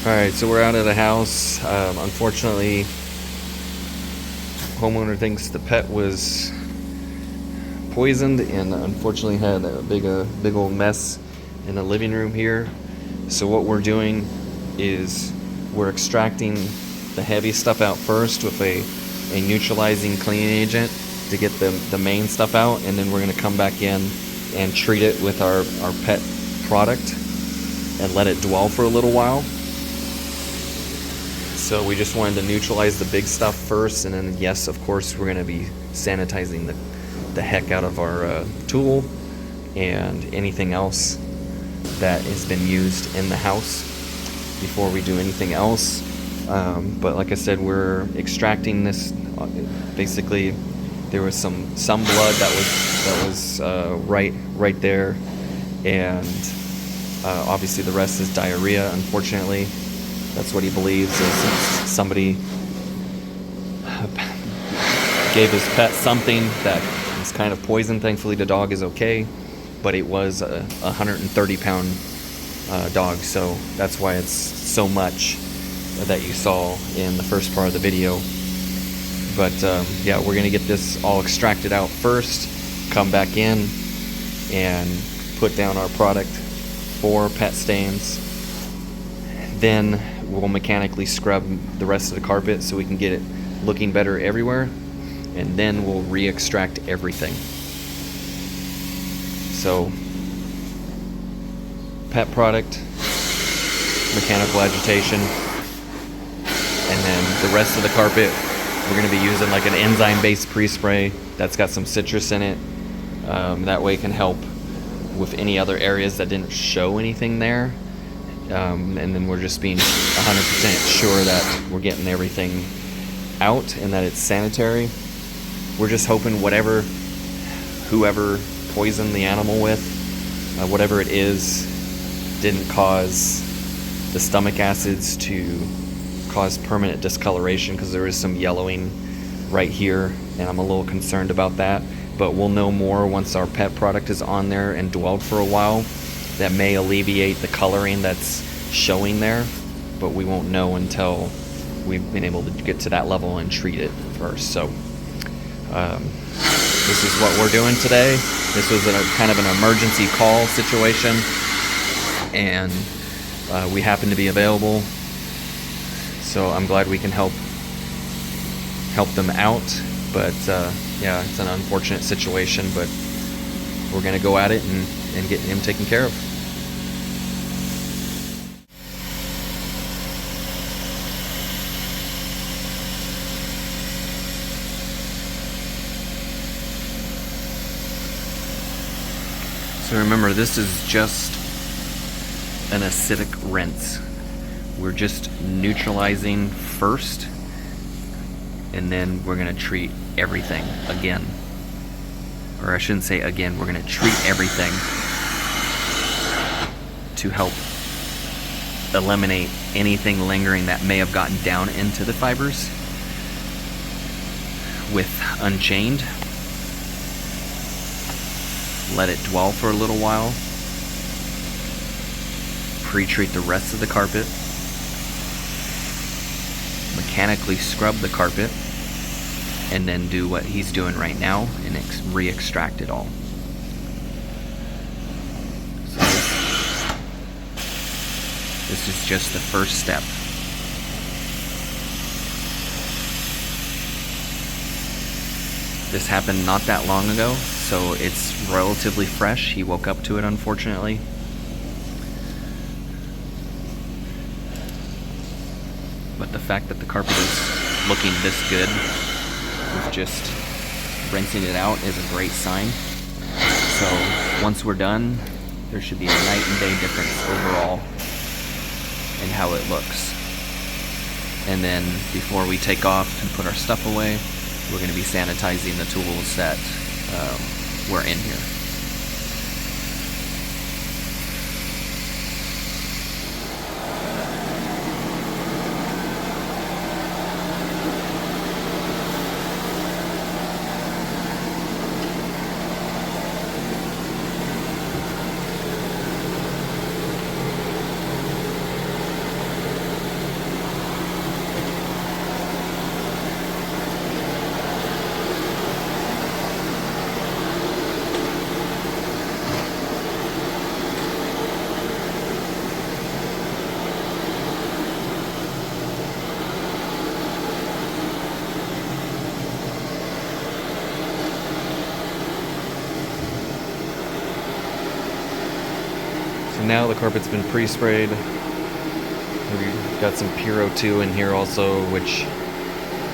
Alright, so we're out of the house. Unfortunately, homeowner thinks the pet was poisoned and unfortunately had a big old mess in the living room here. So what we're doing is we're extracting the heavy stuff out first with a neutralizing cleaning agent to get the main stuff out, and then we're going to come back in and treat it with our pet product and let it dwell for a little while. So we just wanted to neutralize the big stuff first, and then yes, of course, we're going to be sanitizing the heck out of our tool and anything else that has been used in the house before we do anything else. But like I said, we're extracting this. Basically, there was some blood that was right there, and obviously the rest is diarrhea. Unfortunately, that's what he believes is somebody gave his pet something that is kind of poison. Thankfully, the dog is okay, but it was a 130-pound dog, so that's why it's so much that you saw in the first part of the video. But yeah, we're gonna get this all extracted out first, come back in and put down our product for pet stains. Then we'll mechanically scrub the rest of the carpet so we can get it looking better everywhere, and then we'll re-extract everything. So pet product, mechanical agitation, and then the rest of the carpet we're going to be using like an enzyme-based pre-spray that's got some citrus in it. That way it can help with any other areas that didn't show anything there. And then we're just being 100% sure that we're getting everything out and that it's sanitary. We're just hoping whoever poisoned the animal with, whatever it is, didn't cause the stomach acids to cause permanent discoloration, because there is some yellowing right here and I'm a little concerned about that. But we'll know more once our pet product is on there and dwelled for a while. That may alleviate the coloring that's showing there, but we won't know until we've been able to get to that level and treat it first. So this is what we're doing today. This was kind of an emergency call situation, and we happen to be available, so I'm glad we can help them out. But yeah, it's an unfortunate situation, but we're gonna go at it and get him taken care of. So remember, this is just an acidic rinse. We're just neutralizing first, and then we're gonna treat everything again. Or I shouldn't say again, we're gonna treat everything to help eliminate anything lingering that may have gotten down into the fibers with Unchained. Let it dwell for a little while. Pre-treat the rest of the carpet. Mechanically scrub the carpet, and then do what he's doing right now and re-extract it all. So this is just the first step. This happened not that long ago, so it's relatively fresh. He woke up to it, unfortunately. But the fact that the carpet is looking this good with just rinsing it out is a great sign. So once we're done, there should be a night and day difference overall in how it looks. And then before we take off and put our stuff away, we're going to be sanitizing the tools that were in here. now the carpet's been pre-sprayed. We've got some Puro 2 in here also, which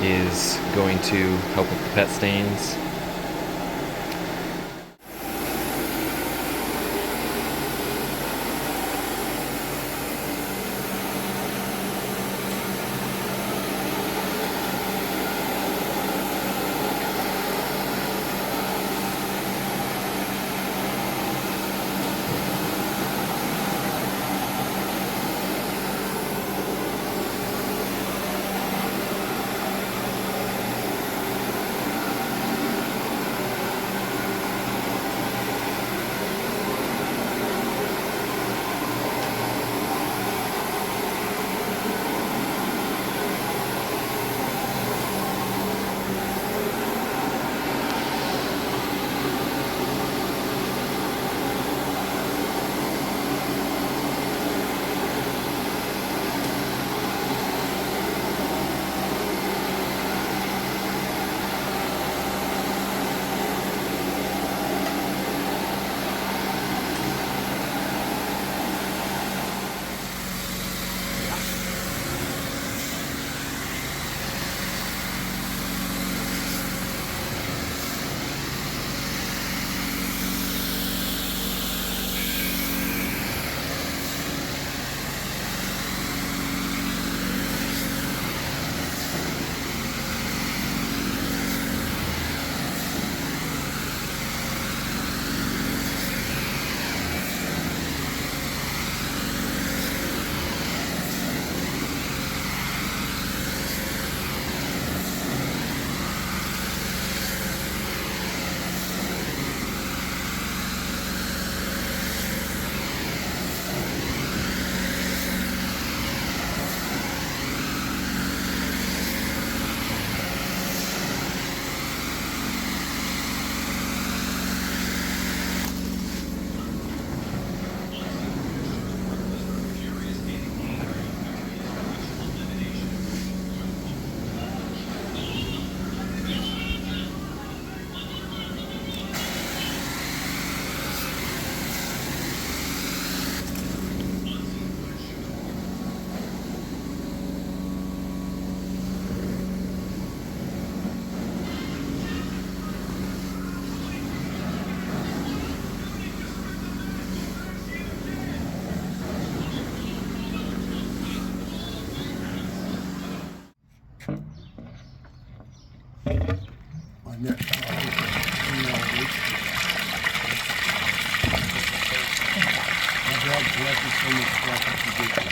is going to help with the pet stains. My dog collected so much stuff that he did.